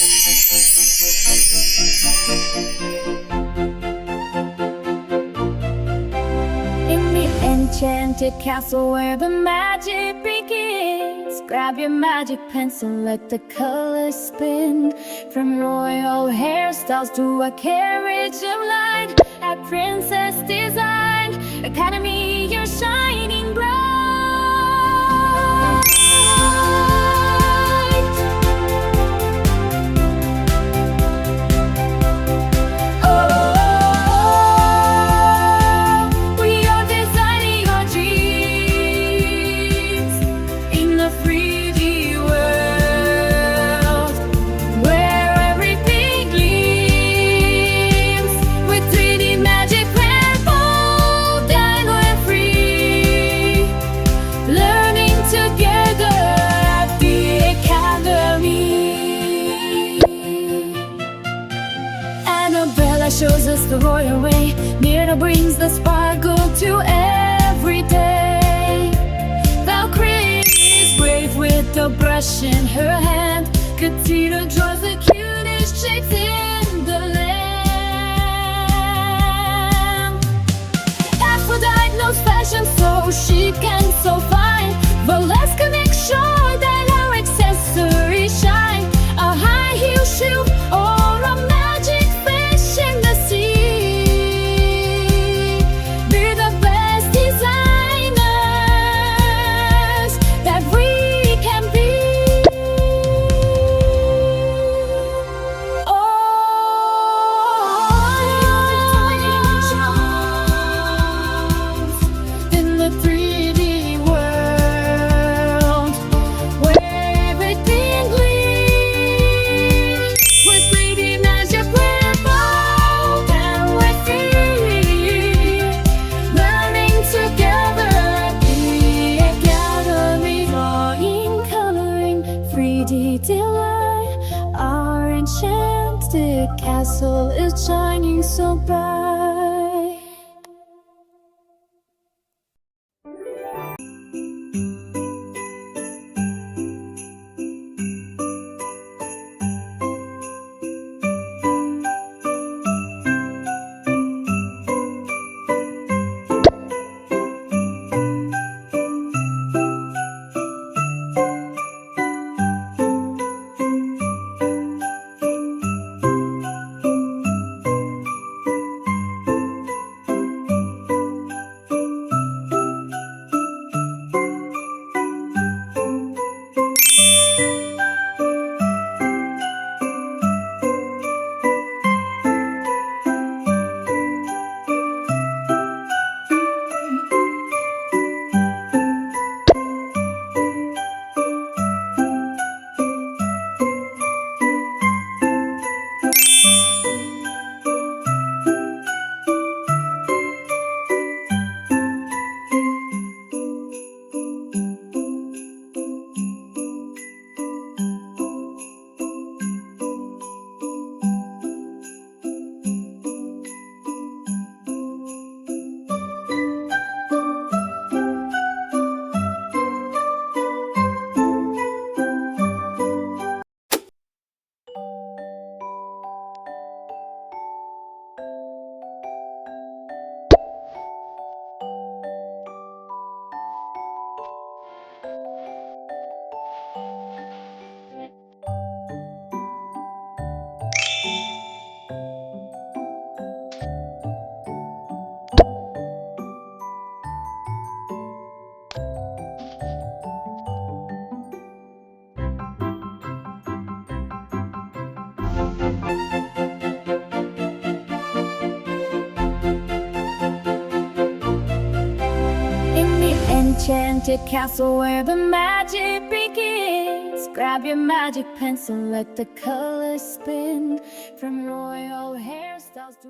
In the enchanted castle where the magic begins, grab your magic pencil, let the colors spin. From royal hairstyles to a carriage of light, at Princess Design Academy, you're shining bright. Annabella shows us the royal way. Mirna brings the sparkle to every day. Valkyrie is brave with the brush in her hand. Katina draws the cutest shapes in the land. Aphrodite knows fashion, so chic and so fine. Valeska makes sure that her accessories shine. A high heel shoe or a magic fish in the sea. Be the best designers that we can be. In the 3D world where everything gleams, with 3D magic we're bold and we're free, learning together at the Academy. Drawing, coloring, 3D delight, our enchanted castle is shining so bright. Enchanted castle where the magic begins. Grab your magic pencil, let the colors spin. From royal hairstyles to